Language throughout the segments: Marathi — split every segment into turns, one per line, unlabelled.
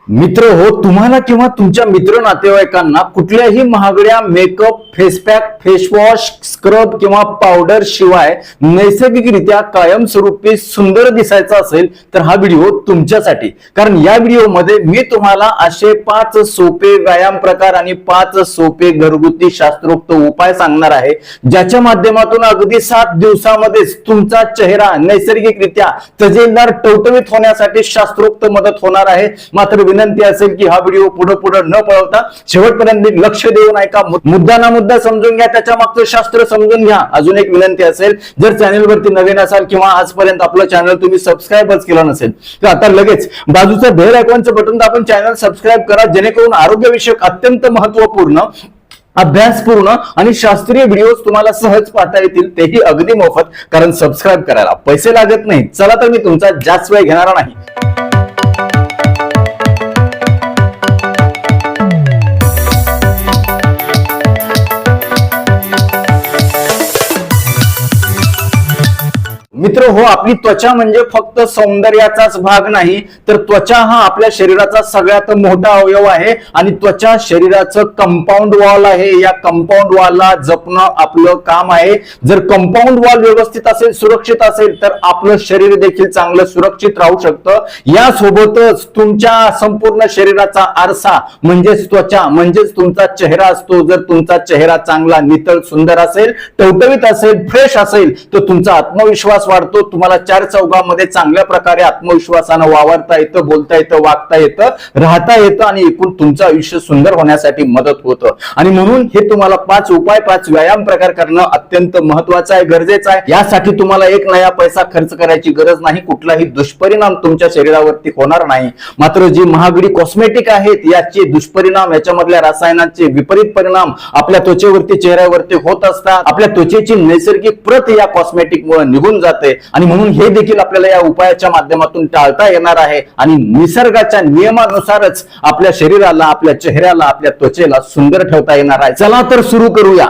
मित्र हो, तुम्हाला किंवा तुमच्या मित्र नातेवाईकांना कुठल्याही महागड्या मेकअप, फेसपॅक, फेसवॉश, स्क्रब किंवा पावडर शिवाय नैसर्गिकरित्या कायमस्वरूपी सुंदर दिसायचं असेल तर हा व्हिडिओ तुमच्यासाठी. कारण या व्हिडिओमध्ये मी तुम्हाला असे 5 सोपे व्यायाम प्रकार आणि 5 सोपे घरगुती शास्त्रोक्त उपाय सांगणार आहे, ज्याच्या माध्यमातून अगदी 7 दिवसामध्येच तुमचा चेहरा नैसर्गिकरित्या तजेलदार टवटवीत होण्यासाठी शास्त्रोक्त मदत होणार आहे. मात्र विनंती असेल की हा व्हिडिओ पुढे न पळवता शेवटपर्यंत लक्ष देऊन ऐका. मुद्दा ना मुद्दा समजून घ्या, त्याच्या मागचं शास्त्र समजून घ्या. अजून एक विनंती असेल, जर चॅनलवरती नवीन असाल किंवा आजपर्यंत आपलं चॅनल तुम्ही सबस्क्राईबच केलं नसेल तर आता लगेच बाजूचं बेल आयकॉनचं बटन दाबून चॅनल सबस्क्राईब करा, जेणेकरून आरोग्यविषयक अत्यंत महत्वपूर्ण, अभ्यासपूर्ण आणि शास्त्रीय व्हिडिओ तुम्हाला सहज पाहता येतील, तेही अगदी मोफत. कारण सबस्क्राईब करायला पैसे लागत नाही. चला तर मी तुमचा जास्त वेळ घेणार नाही. मित्र हो, आपली त्वचा म्हणजे फक्त सौंदर्याचाच भाग नाही, तर त्वचा हा आपल्या शरीराचा सगळ्यात मोठा अवयव आहे आणि त्वचा शरीराचं कंपाऊंड वॉल आहे. या कंपाऊंड वॉलला जपणं आपलं काम आहे. जर कंपाऊंड वॉल व्यवस्थित असेल, सुरक्षित असेल, तर आपलं शरीर देखील चांगलं सुरक्षित राहू शकतं. यासोबतच तुमच्या संपूर्ण शरीराचा आरसा म्हणजेच त्वचा, म्हणजेच तुमचा चेहरा असतो. जर तुमचा चेहरा चांगला, नितळ, सुंदर असेल, टवटवीत असेल, फ्रेश असेल, तर तुमचा आत्मविश्वास वाढतो. तुम्हाला 4 चौघामध्ये चांगल्या प्रकारे आत्मविश्वासानं वावरता येतं, बोलता येतं, वागता येतं, राहता येतं आणि एकूण तुमचं आयुष्य सुंदर होण्यासाठी मदत होतं. आणि म्हणून हे तुम्हाला 5 उपाय, 5 व्यायाम प्रकार करणं अत्यंत महत्वाचं आहे, गरजेचं आहे. यासाठी तुम्हाला एक नया पैसा खर्च करायची गरज नाही. कुठलाही दुष्परिणाम तुमच्या शरीरावरती होणार नाही. मात्र जी महागडी कॉस्मेटिक आहेत, याचे दुष्परिणाम, याच्यामधल्या रसायनांचे विपरीत परिणाम आपल्या त्वचेवरती, चेहऱ्यावरती होत असतात. आपल्या त्वचेची नैसर्गिक प्रत या कॉस्मेटिक मुळे निघून जाते आणि म्हणून हे देखील आपल्याला या उपायाच्या माध्यमातून टाळता येणार आहे. आणि निसर्गाच्या नियमानुसारच आपल्या शरीराला, आपल्या चेहऱ्याला, आपल्या त्वचेला सुंदर ठेवता येणार आहे. चला तर सुरू करूया.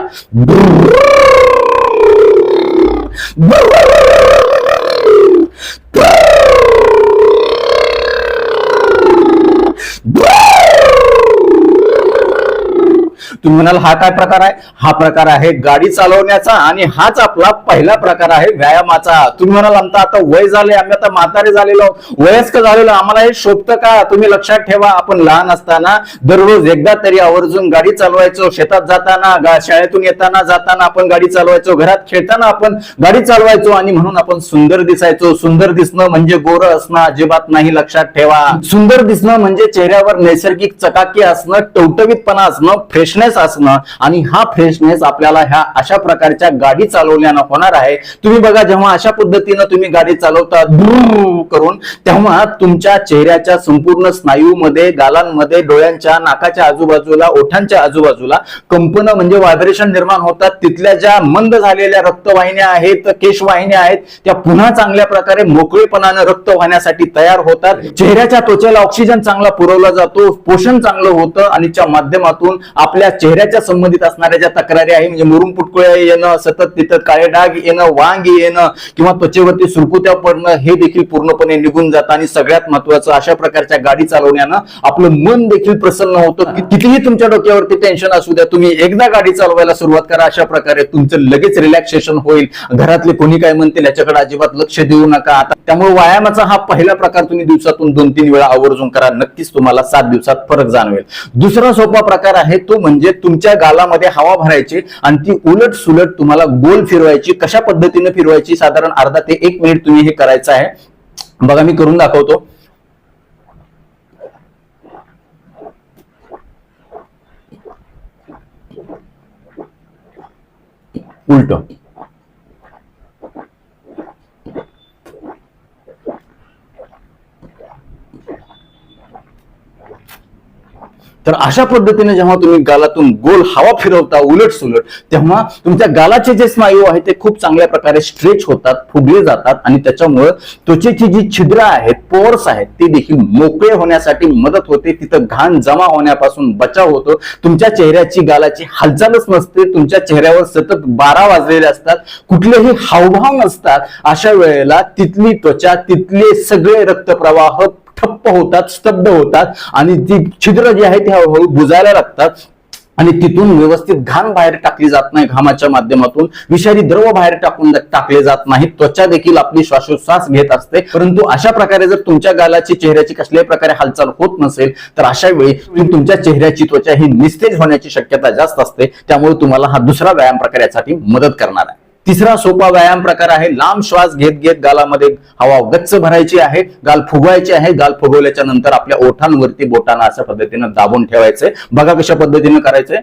तुम्ही म्हणाल हा काय प्रकार आहे? हा प्रकार आहे गाडी चालवण्याचा आणि हाच आपला पहिला प्रकार आहे व्यायामाचा. तुम्ही म्हणाल आमचं आता वय झाले, आम्ही आता म्हातारे झालेलो, वयस्क झालेलो, आम्हाला हे शोभतं का? तुम्ही लक्षात ठेवा, आपण लहान असताना दररोज एकदा तरी आवर्जून गाडी चालवायचो. शेतात जाताना, शाळेतून येताना, जाताना आपण गाडी चालवायचो, घरात खेळताना आपण गाडी चालवायचो आणि म्हणून आपण सुंदर दिसायचो. सुंदर दिसणं म्हणजे गोरं असणं अजिबात नाही, लक्षात ठेवा. सुंदर दिसणं म्हणजे चेहऱ्यावर नैसर्गिक चकाकी असणं, टवटवीतपणा असणं, फ्रेशनेस असणं. आणि हा फ्रेशनेस आपल्याला ह्या अशा प्रकारच्या गाडी चालवल्यानं होणार आहे. तुम्ही बघा, जेव्हा अशा पद्धतीनं तुम्ही गाडी चालवता करून, तेव्हा तुमच्या चेहऱ्याच्या संपूर्ण स्नायूमध्ये, गालांमध्ये, डोळ्यांच्या, नाकाच्या आजूबाजूला, ओठांच्या आजूबाजूला कंपन म्हणजे व्हायब्रेशन निर्माण होतात. तिथल्या ज्या मंद झालेल्या रक्तवाहिन्या आहेत, केशवाहिन्या आहेत, त्या पुन्हा चांगल्या प्रकारे मोकळेपणानं रक्त वाहण्यासाठी तयार होतात. चेहऱ्याच्या त्वचेला ऑक्सिजन चांगला पुरवला जातो, पोषण चांगलं होतं आणि त्या माध्यमातून आपल्या चेहऱ्याच्या संबंधित असणाऱ्या ज्या तक्रारी आहे, म्हणजे मुरुम पुटकुळ्या येणं, सतत तिथं काळे डाग येणं, वांग येणं किंवा त्वचेवरती सुरकुत्या पडणं, हे देखील पूर्णपणे निघून जातं. आणि सगळ्यात महत्वाचं, अशा प्रकारच्या गाडी चालवण्यानं आपलं मन देखील प्रसन्न होतं. कितीही तुमच्या डोक्यावरती टेन्शन असू द्या, तुम्ही एकदा गाडी चालवायला सुरुवात करा, अशा प्रकारे तुमचं लगेच रिलॅक्सेशन होईल. घरातले कोणी काय म्हणतील याच्याकडे अजिबात लक्ष देऊ नका. आता त्यामुळे व्यायामाचा हा पहिला प्रकार तुम्ही दिवसातून 2-3 वेळा आवर्जून करा. नक्कीच तुम्हाला 7 दिवसात फरक जाणवेल. दुसरा सोपा प्रकार आहे तो म्हणजे तुमच्या गालामध्ये हवा भरायची आणि ती उलट सुलट तुम्हाला गोल फिरवायची. कशा पद्धतीने फिरवायची? साधारण अर्धा ते 1 मिनिट तुम्ही हे करायचं आहे. बघा, मी करून दाखवतो. उलट. तर अशा पद्धतीने जेव्हा तुम्ही गालातून गोल हवा फिरवता उलट सुलट, तेव्हा तुमच्या गालाचे जे स्नायू आहेत ते खूप चांगल्या प्रकारे स्ट्रेच होतात, फुगले जातात आणि त्याच्यामुळे त्वचेची जी छिद्र आहेत, पोर्स आहेत, ते देखील मोकळे होण्यासाठी मदत होते. तिथं घाण जमा होण्यापासून बचाव होतो. तुमच्या चेहऱ्याची, गालाची हालचालच नसते. तुमच्या चेहऱ्यावर सतत 12 वाजलेले असतात, कुठलेही हावभाव नसतात. अशा वेळेला तिथली त्वचा, तिथले सगळे रक्तप्रवाह ठप्प होतात, स्तब्ध होतात आणि ती छिद्र जी आहे ती हळूहळू बुजायला लागतात आणि तिथून व्यवस्थित घाम बाहेर टाकली जात नाही. घामाच्या माध्यमातून विषारी द्रव बाहेर टाकले जात नाही. त्वचा देखील आपली श्वासोच्छ्वास घेत असते. परंतु अशा प्रकारे जर तुमच्या गालाची, चेहऱ्याची कसल्याही प्रकारे हालचाल होत नसेल तर अशा वेळी तुमच्या चेहऱ्याची त्वचा ही निस्तेज होण्याची शक्यता जास्त असते. त्यामुळे तुम्हाला हा दुसरा व्यायाम प्रकार यासाठी मदत करणार आहे. तिसरा सोपा व्यायाम प्रकार आहे लांब श्वास घेत घेत गालामध्ये हवा गच्च भरायची आहे, गाल फुगवायची आहे. गाल फुगवल्याच्या नंतर आपल्या ओठांवरती बोटांना अशा पद्धतीने दाबून ठेवायचंय. बघा कशा पद्धतीने करायचंय.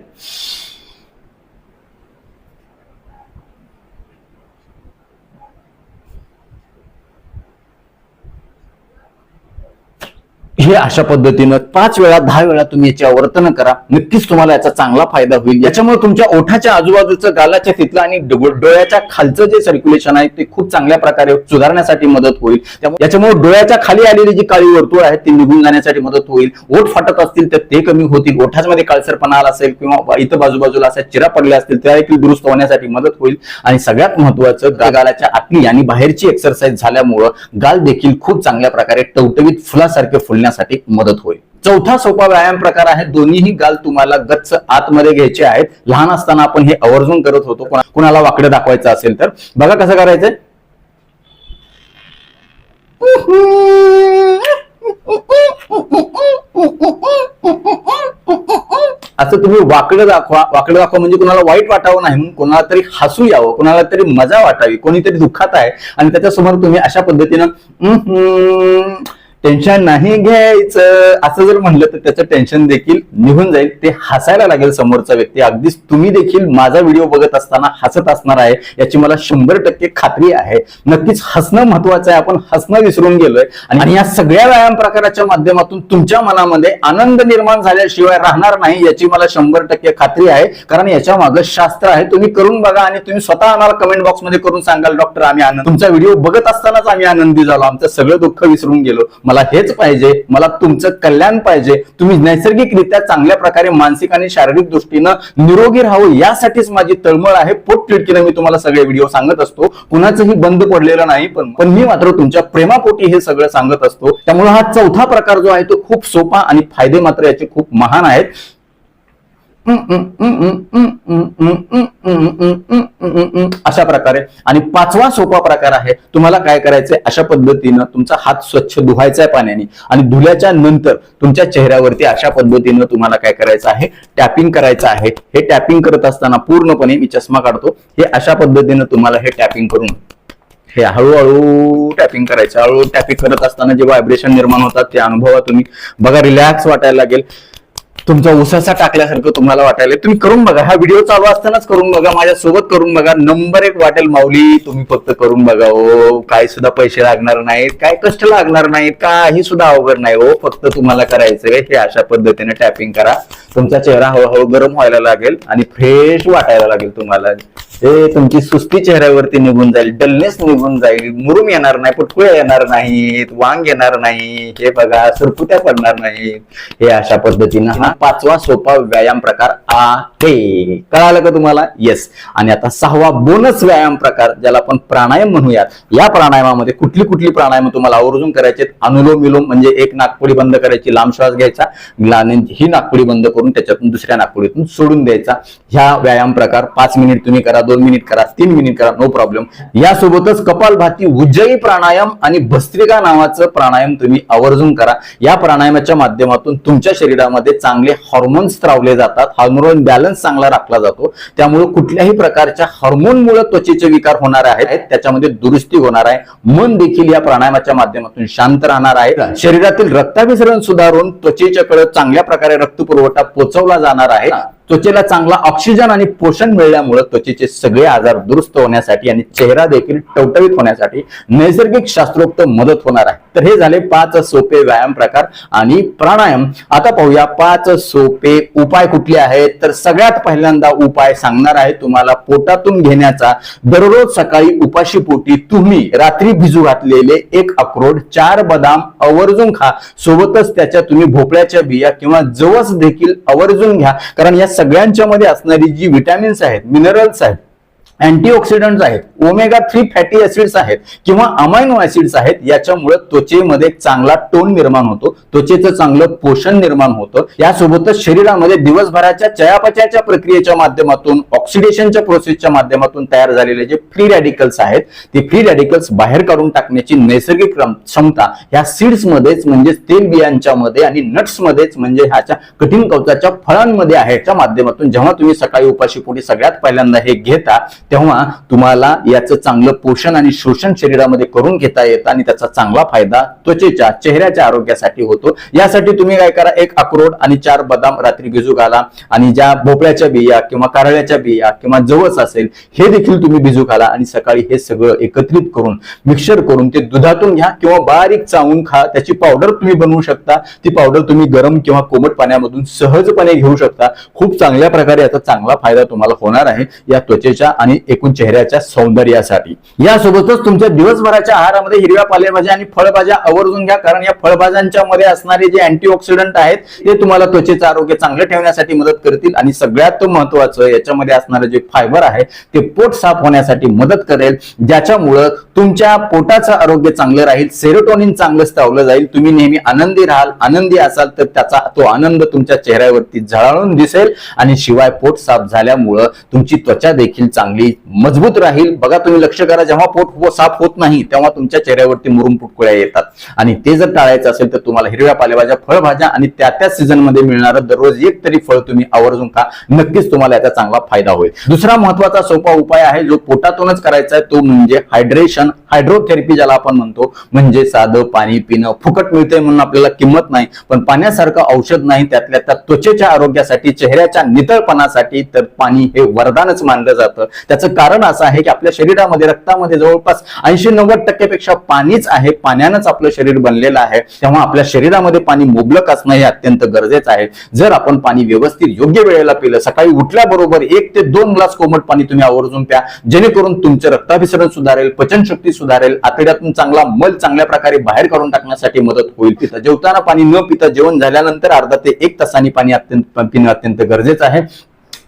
हे अशा पद्धतीनं 5 वेळा 10 वेळा तुम्ही याचे आवर्तन करा. नक्कीच तुम्हाला याचा चांगला फायदा होईल. याच्यामुळे तुमच्या ओठाच्या आजूबाजूचं, गालाच्या तिथलं आणि डोळ्याच्या खालचं जे सर्क्युलेशन आहे ते खूप चांगल्या प्रकारे सुधारण्यासाठी मदत होईल. त्यामुळे याच्यामुळे डोळ्याच्या खाली आलेली जी काळी वर्तुळ आहेत ती निघून जाण्यासाठी मदत होईल. ओठ फाटत असतील तर ते कमी होतील. ओठांमध्ये काळसरपणा आला असेल किंवा इथं बाजूबाजूला अशा चिरा पडल्या असतील त्या देखील दुरुस्त होण्यासाठी मदत होईल. आणि सगळ्यात महत्वाचं, गालाच्या आतली आणि बाहेरची एक्सरसाइज झाल्यामुळं गाल देखील खूप चांगल्या प्रकारे टवटवीत फुलासारखे फुलण्यासाठी मदत होईल. चौथा सोपा व्यायाम प्रकार आहे, दोन्ही गाल तुम्हाला गच्च आतमध्ये घ्यायचे आहेत. लहान असताना आपण हे आवर्जून करत होतो. कोणाला वाकडे दाखवायचं असेल तर बघा कसं करायचंय. असं तुम्ही वाकडं दाखवा. वाकडं दाखवा म्हणजे कोणाला वाईट वाटावं नाही, म्हणून कोणाला तरी हसू यावं, कोणाला तरी मजा वाटावी. कोणीतरी दुःखात आहे आणि त्याच्यासमोर तुम्ही अशा पद्धतीनं टेन्शन नाही घ्यायचं असं जर म्हणलं तर त्याचं टेन्शन देखील निघून जाईल. ते हसायला लागेल समोरचा व्यक्ती. अगदीच तुम्ही देखील माझा व्हिडिओ बघत असताना हसत असणार आहे याची मला 100% खात्री आहे. नक्कीच हसणं महत्वाचं आहे. आपण हसणं विसरून गेलोय आणि या सगळ्या व्यायाम प्रकाराच्या माध्यमातून तुमच्या मनामध्ये आनंद निर्माण झाल्याशिवाय राहणार नाही याची मला 100% खात्री आहे. कारण याच्या मागे शास्त्र आहे. तुम्ही करून बघा आणि तुम्ही स्वतः आम्हाला कमेंट बॉक्समध्ये करून सांगाल, डॉक्टर आम्ही आनंद, तुमचा व्हिडिओ बघत असतानाच आम्ही आनंदी झालो, आमचं सगळं दुःख विसरून गेलो. मला हेच पाहिजे, मला तुमचं कल्याण पाहिजे. तुम्ही नैसर्गिकरित्या चांगल्या प्रकारे मानसिक आणि शारीरिक दृष्टीनं निरोगी राहावं यासाठीच माझी तळमळ आहे. पोटतिडकीनं मी तुम्हाला सगळे व्हिडिओ सांगत असतो. कुणाचंही बंद पडलेलं नाही, पण मी मात्र तुमच्या प्रेमापोटी हे सगळं सांगत असतो. त्यामुळे हा चौथा प्रकार जो आहे तो खूप सोपा आणि फायदे मात्र याचे खूप महान आहेत. अशा प्रकारे. आणि 5वा सोपा प्रकार आहे, तुम्हाला काय करायचंय, अशा पद्धतीनं तुमचा हात स्वच्छ धुवायचा आहे पाण्याने आणि धुल्याच्या नंतर तुमच्या चेहऱ्यावरती अशा पद्धतीनं तुम्हाला काय करायचं आहे, टॅपिंग करायचं आहे. हे टॅपिंग करत असताना पूर्णपणे मी चष्मा काढतो. हे अशा पद्धतीनं तुम्हाला हे टॅपिंग करून हे हळूहळू टॅपिंग करायचं. हळूहळू टॅपिंग करत असताना जे व्हायब्रेशन निर्माण होतात ते अनुभवा तुम्ही. बघा रिलॅक्स वाटायला लागेल. तुमचा उसासा टाकल्यासारखं तुम्हाला वाटायला. तुम्ही करून बघा. हा व्हिडिओ चालू असतानाच करून बघा, माझ्यासोबत करून बघा. नंबर 1 वाटेल माऊली. तुम्ही फक्त करून बघा. ओ काही सुद्धा पैसे लागणार नाहीत, काय कष्ट लागणार नाहीत, काही सुद्धा अवघड नाही. हो फक्त तुम्हाला करायचंय हे अशा पद्धतीने टॅपिंग करा. तुमचा चेहरा हळूहळू गरम व्हायला लागेल आणि फ्रेश वाटायला लागेल तुम्हाला. हे तुमची सुस्ती चेहऱ्यावरती निघून जाईल, डलनेस निघून जाईल, मुरुम येणार नाही, पुटकुळे येणार नाहीत, वांग येणार नाही, हे बघा सुरकुत्या पडणार नाहीत. हे अशा पद्धतीनं हा 5वा सोपा व्यायाम प्रकार आहे. कळालं का तुम्हाला? येस. आणि आता 6वा बोनस व्यायाम प्रकार ज्याला आपण प्राणायाम म्हणूयात. या प्राणायामामध्ये कुठली कुठली प्राणायाम तुम्हाला आवर्जून करायचे? अनुलोम विलोम म्हणजे एक नाकपुडी बंद करायची, लांब श्वास घ्यायचा, ही नाकपुडी बंद करून त्याच्यातून दुसऱ्या नाकपुडीतून सोडून द्यायचा. ह्या व्यायाम प्रकार 5 मिनिट तुम्ही करा, 2 मिनिट करा, 3 मिनिट करा, नो प्रॉब्लेम. यासोबतच कपालभाती, उज्जयी प्राणायाम आणि भस्त्रिका नावाचं प्राणायाम तुम्ही आवर्जून करा. या प्राणायामाच्या माध्यमातून तुमच्या शरीरामध्ये चांगले हार्मोन्स स्त्रावले जातात, हार्मोन बॅलन्स चांगला राखला जातो. त्यामुळे कुठल्याही प्रकारच्या हार्मोनमुळे त्वचेचे विकार होणार आहेत त्याच्यामध्ये दुरुस्ती होणार आहे. मन देखील या प्राणायामाच्या माध्यमातून शांत राहणार आहे. शरीरातील रक्ताभिसरण सुधारून त्वचेच्याकडे चांगल्या प्रकारे रक्तपुरवठा पोहोचवला जाणार आहे. त्वचेला चांगला ऑक्सिजन आणि पोषण मिळाल्यामुळे त्वचेचे सगळे आजार दुरुस्त होण्यासाठी आणि चेहरा देखील टवटवीत होण्यासाठी नैसर्गिक शास्त्रोक्त मदत होणार आहे. तर हे झाले 5 सोपे व्यायाम प्रकार आणि प्राणायाम. आता पाहूया 5 सोपे उपाय कुठले आहेत. तर सगळ्यात पहिल्यांदा उपाय सांगणार आहे तुम्हाला पोटातून घेण्याचा. दररोज सकाळी उपाशी पोटी तुम्ही रात्री भिजू घातलेले 1 अक्रोड, 4 बदाम आवर्जून खा. सोबतच त्याच्या तुम्ही भोपळ्याच्या बिया किंवा जवस देखील आवर्जून घ्या. कारण या सगळ्यांच्या मध्ये असणारी जी विटॅमिन्स आहेत, मिनरल्स आहेत, अँटीऑक्सिडंट्स आहेत, ओमेगा 3 फॅटी ऍसिड्स आहेत किंवा अमायनो ऍसिड्स आहेत, याच्यामुळे त्वचेमध्ये एक चांगला टोन निर्माण होतो, त्वचेचं चांगलं पोषण निर्माण होतं. यासोबतच शरीरामध्ये दिवसभराच्या चयापचयाच्या प्रक्रियेच्या माध्यमातून, ऑक्सिडेशनच्या प्रोसेसच्या माध्यमातून तयार झालेले जे फ्री रॅडिकल्स आहेत, ते फ्री रॅडिकल्स बाहेर काढून टाकण्याची नैसर्गिक क्षमता या सीड्स मध्येच म्हणजे तेल बियांच्या मध्ये आणि नट्स मध्येच म्हणजे ह्याच्या कठीण कवचाच्या फळांमध्ये आहे. याच्या माध्यमातून जेव्हा तुम्ही सकाळी उपाशीपोटी सगळ्यात पहिल्यांदा हे घेता, तेव्हा तुम्हाला याचं चांगलं पोषण आणि शोषण शरीरामध्ये करून घेता येतं आणि त्याचा चांगला फायदा त्वचेच्या, चेहऱ्याच्या आरोग्यासाठी होतो. यासाठी तुम्ही काय करा, 1 अक्रोड आणि 4 बदाम रात्री भिजू घाला आणि ज्या भोपळ्याच्या बिया किंवा कारळ्याच्या बिया किंवा जवस असेल हे देखील तुम्ही भिजू घाला आणि सकाळी हे सगळं एकत्रित करून मिक्सर करून ते दुधातून घ्या किंवा बारीक चावून खा. त्याची पावडर तुम्ही बनवू शकता. ती पावडर तुम्ही गरम किंवा कोमट पाण्यामधून सहजपणे घेऊ शकता. खूप चांगल्या प्रकारे याचा चांगला फायदा तुम्हाला होणार आहे या त्वचेच्या आणि एकूण चेहऱ्याच्या सौंदर्यासाठी. यासोबतच तुमच्या दिवसभराच्या आहारामध्ये हिरव्या पालेभाज्या आणि फळभाज्या आवर्जून घ्या, कारण या फळभाज्यांच्या मध्ये असणारे जे अँटीऑक्सिडंट आहेत ते तुम्हाला त्वचेचं आरोग्य चांगलं ठेवण्यासाठी मदत करतील आणि सगळ्यात महत्त्वाचं याच्यामध्ये असणारं जे फायबर आहे ते पोट साफ होण्यासाठी मदत करेल, ज्याच्यामुळं तुमच्या पोटाचं आरोग्य चांगलं राहील, सेरोटोनिन चांगलं स्त्रावलं जाईल, तुम्ही नेहमी आनंदी राहाल. आनंदी असाल तर त्याचा तो आनंद तुमच्या चेहऱ्यावरती झळाळून दिसेल आणि शिवाय पोट साफ झाल्यामुळं तुमची त्वचा देखील चांगली मजबूत राहील. बघा, तुम्ही लक्ष करा, जेव्हा पोट साफ होत नाही तेव्हा तुमच्या चेहऱ्यावरती मुरुम पुटकुळ्या येतात आणि ते जर टाळायचं असेल तर तुम्हाला हिरव्या पालेभाज्या, फळभाज्या आणि त्या सीझन मध्ये मिळणारं दररोज एक तरी फळ तुम्ही आवर्जून खा. नक्कीच तुम्हाला याचा चांगला फायदा होईल. दुसरा महत्वाचा सोपा उपाय आहे जो पोटातूनच करायचा आहे, तो म्हणजे हायड्रेशन, हायड्रोथेरपी ज्याला आपण म्हणतो. म्हणजे साधं पाणी पिणं फुकट मिळतंय म्हणून आपल्याला किंमत नाही, पण पाण्यासारखं औषध नाही. त्यातल्या त्यात त्वचेच्या आरोग्यासाठी, चेहऱ्याच्या नितळपणासाठी तर पाणी हे वरदानच मानलं जातं. त्याचं कारण असं आहे की आपल्या शरीरामध्ये, रक्तामध्ये जवळपास 80-90% पेक्षा पाणीच आहे. पाण्यानंच आपलं शरीर बनलेलं आहे. तेव्हा आपल्या शरीरामध्ये पाणी मुबलक असणं हे अत्यंत गरजेचं आहे. जर आपण पाणी व्यवस्थित योग्य वेळेला पिलं, सकाळी उठल्याबरोबर 1 ते 2 ग्लास कोमट पाणी तुम्ही आवर्जून प्या, जेणेकरून तुमचं रक्ताभिसरण सुधारेल, पचनशक्ती सुधारेल, आतड्यातून चांगला मल चांगल्या प्रकारे बाहेर काढून टाकण्यासाठी मदत होईल. जेवताना पाणी न पिता जेवण झाल्यानंतर अर्धा ते 1 तासांनी पाणी पिणं अत्यंत गरजेचं आहे.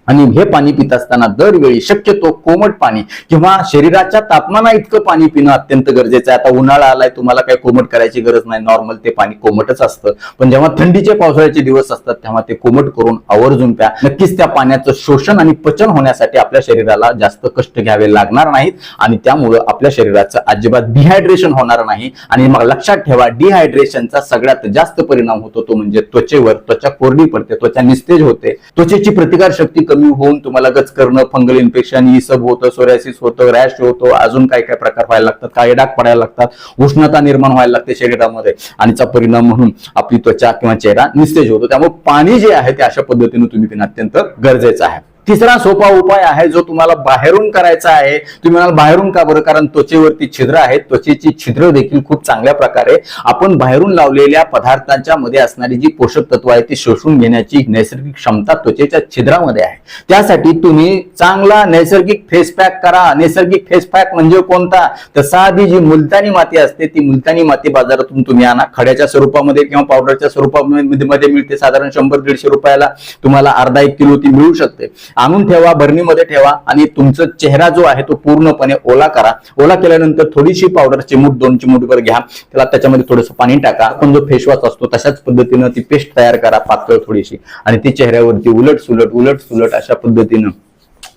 आणि हे पाणी पित असताना दरवेळी शक्यतो कोमट पाणी किंवा शरीराच्या तापमाना इतकं पाणी पिणं अत्यंत गरजेचं आहे. आता उन्हाळा आलाय, तुम्हाला काही कोमट करायची गरज नाही, नॉर्मल ते पाणी कोमटच असतं. पण जेव्हा थंडीचे पावसाळ्याचे दिवस असतात तेव्हा ते कोमट करून आवर्जून प्या. नक्कीच त्या पाण्याचं शोषण आणि पचन होण्यासाठी आपल्या शरीराला जास्त कष्ट घ्यावे लागणार नाहीत आणि त्यामुळं आपल्या शरीराचं अजिबात डिहायड्रेशन होणार नाही. आणि मग लक्षात ठेवा, डिहायड्रेशनचा सगळ्यात जास्त परिणाम होतो तो म्हणजे त्वचेवर. त्वचा कोरडी पडते, त्वचा निस्तेज होते, त्वचेची प्रतिकार शक्ती कमी होऊन तुम्हाला गच करणं, फंगल इन्फेक्शन, इसब होतं, सोरायसिस होतं, रॅश होतो, अजून काय काय प्रकार व्हायला लागतात, काळे डाग पडायला लागतात, उष्णता निर्माण व्हायला लागते शरीरामध्ये आणि त्याचा परिणाम म्हणून आपली त्वचा किंवा चेहरा निस्तेज होतो. त्यामुळे पाणी जे आहे ते अशा पद्धतीने तुम्ही पिणं अत्यंत गरजेचं आहे. तिसरा सोपा उपाय आहे जो तुम्हाला बाहेरून करायचा आहे. तुम्ही म्हणाल बाहेरून का बरं? कारण त्वचेवरती छिद्र आहेत. त्वचेची छिद्र देखील खूप चांगल्या प्रकारे आपण बाहेरून लावलेल्या पदार्थांच्या मध्ये असणारी जी पोषक तत्व आहे ती शोषून घेण्याची नैसर्गिक क्षमता त्वचेच्या छिद्रामध्ये आहे. त्यासाठी तुम्ही चांगला नैसर्गिक फेस पॅक करा. नैसर्गिक फेस पॅक म्हणजे कोणता? तर साधी जी मुलतानी माती असते ती मुलतानी माती बाजारातून तुम्ही आणा. खड्याच्या स्वरूपामध्ये किंवा पावडरच्या स्वरूपामध्ये मिळते. साधारण 100-150 रुपयाला तुम्हाला अर्धा 1 किलो ती मिळू शकते. आणून ठेवा, बरणीमध्ये ठेवा आणि तुमचा चेहरा जो आहे तो पूर्णपणे ओला करा. ओला केल्यानंतर थोडीशी पावडर, चिमूट 2 चिमूटभर घ्या, त्याला त्याच्यामध्ये थोडंसं पाणी टाका. आपण जो फेस वॉश असतो तशाच पद्धतीनं ती पेस्ट तयार करा, पातळ थोडीशी, आणि ती चेहऱ्यावरती उलट सुलट अशा पद्धतीनं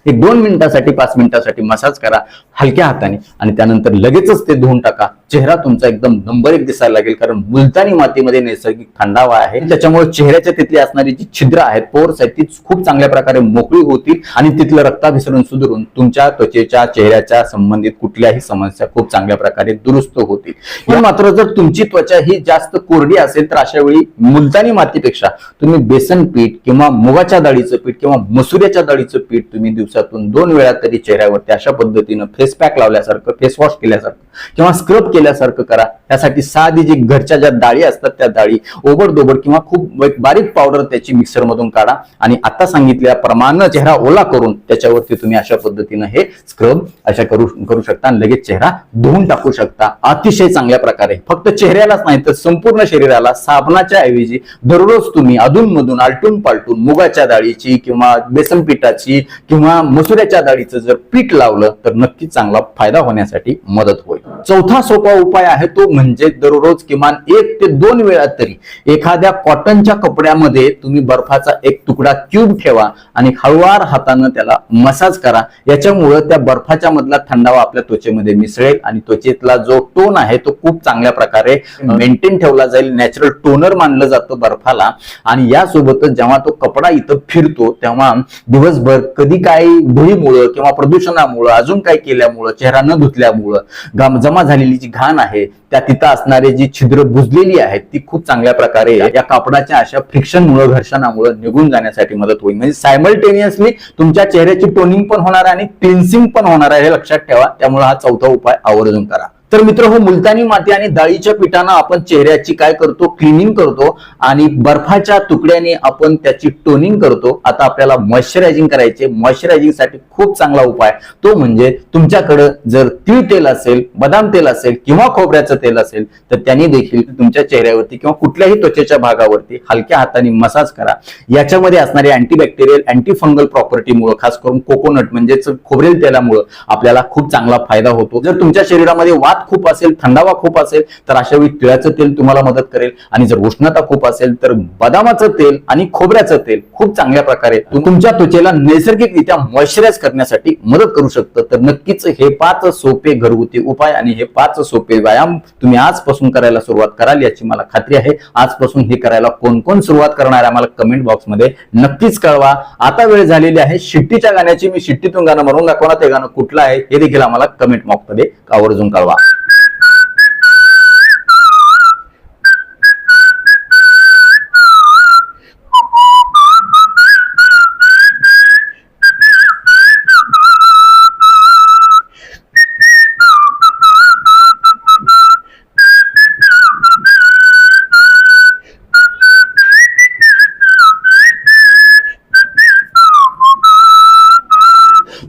1-2 मिनिटासाठी 5 मिनिटासाठी मसाज करा हलक्या हाताने आणि त्यानंतर लगेचच ते धुवून टाका. चेहरा तुमचा एकदम नंबर 1 दिसायला लागेल, कारण मुलतानी मातीमध्ये नैसर्गिक थंडावा आहे. त्याच्यामुळे चेहऱ्याच्या तिथली असणारी जी छिद्र आहेत, पोर्स आहेत, ती खूप चांगल्या प्रकारे मोकळी होतील आणि तिथलं रक्ताभिसरण सुधारून तुमच्या त्वचेच्या, चेहऱ्याच्या संबंधित कुठल्याही समस्या खूप चांगल्या प्रकारे दुरुस्त होतील. पण मात्र जर तुमची त्वचा ही जास्त कोरडी असेल तर अशा वेळी मुलतानी मातीपेक्षा तुम्ही बेसन पीठ किंवा मुगाच्या डाळीचं पीठ किंवा मसुऱ्याच्या डाळीचं पीठ तुम्ही दिवसातून 2 वेळा तरी चेहऱ्यावरती अशा पद्धतीनं फेस पॅक लावल्यासारखं, फेस वॉश केल्यासारखं किंवा स्क्रब केल्यासारखं करा. त्यासाठी साधी जी घरच्या ज्या डाळी असतात त्या डाळी ओबडदोबड किंवा खूप बारीक पावडर त्याची मिक्सर मधून काढा आणि आता सांगितल्याप्रमाणे चेहरा ओला करून त्याच्यावरती तुम्ही अशा पद्धतीनं हे स्क्रब अशा करू शकता आणि लगेच चेहरा धुवून टाकू शकता अतिशय चांगल्या प्रकारे. फक्त चेहऱ्यालाच नाही तर संपूर्ण शरीराला साबणाच्या ऐवजी दररोज तुम्ही अधूनमधून आलटून पालटून मुगाच्या डाळीची किंवा बेसन पिठाची किंवा मसुऱ्याच्या डाळीचं जर पीठ लावलं तर नक्कीच चांगला फायदा होण्यासाठी मदत होईल. चौथा सोपा उपाय आहे तो म्हणजे दररोज किमान 1 ते 2 वेळा तरी एखाद्या कॉटनच्या कपड्यामध्ये तुम्ही बर्फाचा एक तुकडा क्यूब ठेवा आणि हळूवार हाताने त्याला मसाज करा. याच्यामुळे त्या बर्फाच्या मधला थंडावा आपल्या त्वचेमध्ये मिसळेल आणि त्वचेतला जो टोन आहे तो खूप चांगल्या प्रकारे मेंटेन ठेवला जाईल. नॅचरल टोनर मानलं जातं बर्फाला. आणि यासोबतच जेव्हा तो कपडा इथं फिरतो तेव्हा दिवसभर कधी काही धुळीमुळं किंवा प्रदूषणामुळं अजून काही केल्यामुळं चेहरा न धुतल्यामुळं जमा झालेली जी घाण आहे त्या तिथं असणारी जी छिद्र बुजलेली आहेत ती खूप चांगल्या प्रकारे या कापडाच्या अशा फ्रिक्शनमुळे घर्षणामुळे निघून जाण्यासाठी मदत होईल. म्हणजे सायमल्टेनियसली तुमच्या चेहऱ्याची टोनिंग पण होणार आहे आणि क्लिन्सिंग पण होणार आहे हे लक्षात ठेवा. त्यामुळे हा चौथा उपाय आवर्जून करा. तर मित्र हो, मुलतानी माती आणि डाळीच्या पिठानं आपण चेहऱ्याची काय करतो क्लिनिंग करतो आणि बर्फाच्या तुकड्याने आपण त्याची टोनिंग करतो. आता आपल्याला मॉइश्चरायझिंग करायचे. मॉइश्चरायझिंग साठी खूप चांगला उपाय तो म्हणजे तुमच्याकडे जर तीळ तेल असेल, बदाम तेल असेल किंवा खोबऱ्याचं तेल असेल तर त्यांनी देखील तुमच्या चेहऱ्यावरती किंवा कुठल्याही त्वचेच्या भागावरती हलक्या हाताने मसाज करा. याच्यामध्ये असणारे अँटीबॅक्टेरियल अँटी फंगल प्रॉपर्टीमुळे खास करून कोकोनट म्हणजेच खोबरेल तेलामुळे आपल्याला खूप चांगला फायदा होतो. जर तुमच्या शरीरामध्ये वात खूप असेल, थंडावा खूप असेल तर अशा वेळी तिळाचं तेल तुम्हाला मदत करेल आणि जर उष्णता खूप असेल तर बदामाचं तेल आणि खोबऱ्याचं तेल खूप चांगल्या प्रकारे तुमच्या त्वचेला नैसर्गिकरित्या मॉइश्चराइज करण्यासाठी मदत करू शकतं. तर नक्कीच हे 5 सोपे घरगुती उपाय आणि हे 5 सोपे व्यायाम तुम्ही आजपासून करायला सुरुवात कराल याची मला खात्री आहे. आजपासून हे करायला कोण कोण सुरुवात करणार आहे आम्हाला कमेंट बॉक्स मध्ये नक्कीच कळवा. आता वेळ झालेली आहे शिट्टीच्या गाण्याची. मी शिट्टीतून गाणं म्हणून दाखवणार, ते गाणं कुठलं आहे हे देखील आम्हाला कमेंट बॉक्स मध्ये आवर्जून कळवा.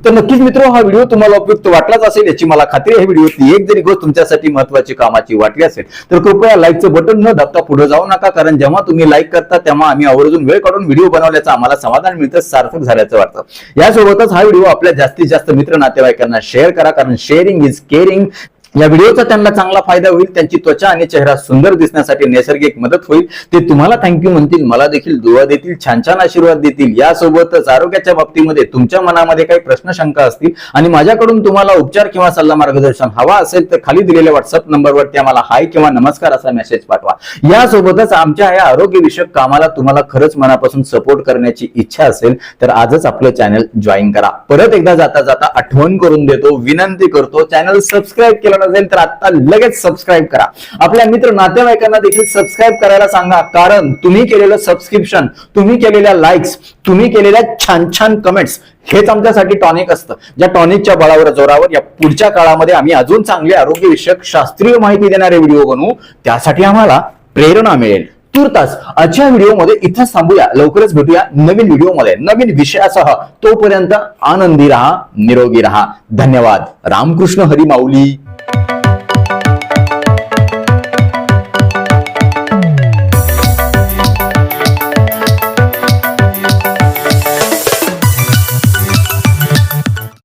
तर नक्कीच मित्र हा व्हिडिओ तुम्हाला उपयुक्त वाटलाच असेल याची मला खात्री आहे. व्हिडिओतली एक जरी गोष्ट तुमच्यासाठी महत्त्वाची कामाची वाटली असेल तर कृपया लाईकचं बटन न दाबता पुढे जाऊ नका, कारण जेव्हा तुम्ही लाईक करता तेव्हा आम्ही आवर्जून वेळ काढून व्हिडिओ बनवल्याचं आम्हाला समाधान मिळतं, सार्थक झाल्याचं वाटतं. यासोबतच हा व्हिडिओ आपल्या जास्तीत जास्त मित्र नातेवाईकांना शेअर करा, कारण शेअरिंग इज केअरिंग. या व्हिडिओचा त्यांना चांगला फायदा होईल. त्यांची त्वचा आणि चेहरा सुंदर दिसण्यासाठी नैसर्गिक मदत होईल. ते तुम्हाला थँक्यू म्हणतील, मला देखील दुवा देतील, छान छान आशीर्वाद देतील. यासोबतच आरोग्याच्या बाबतीमध्ये तुमच्या मनामध्ये काही प्रश्न शंका असतील आणि माझ्याकडून तुम्हाला उपचार किंवा सल्ला मार्गदर्शन हवा असेल तर खाली दिलेल्या व्हॉट्सअप नंबरवरती आम्हाला हाय किंवा नमस्कार असा मेसेज पाठवा. यासोबतच आमच्या या आरोग्यविषयक कामाला तुम्हाला खरंच मनापासून सपोर्ट करण्याची इच्छा असेल तर आजच आपलं चॅनल जॉईन करा. परत एकदा जाता जाता आठवण करून देतो, विनंती करतो, चॅनल सबस्क्राईब केलं नसेल तर आता लगेच सबस्क्राईब करा. आपल्या मित्र नातेवाईकांना देखील सबस्क्राईब करायला सांगा, कारण तुम्ही केलेलं सबस्क्रिप्शन, तुम्ही केलेल्या लाईक्स, तुम्ही केलेल्या छान छान कमेंट्स हेच आमच्यासाठी टॉनिक असतं. ज्या टॉनिकच्या बळावर जोरावर या पुढच्या काळामध्ये आम्ही अजून चांगले आरोग्यविषयक शास्त्रीय माहिती देणारे व्हिडिओ बनवू, त्यासाठी आम्हाला प्रेरणा मिळेल. तुर्तास आजच्या व्हिडिओमध्ये इथंच थांबूया. लवकरच भेटूया नवीन व्हिडिओमध्ये नवीन विषयासह. तोपर्यंत आनंदी राहा, निरोगी राहा. धन्यवाद. रामकृष्ण हरी माऊली.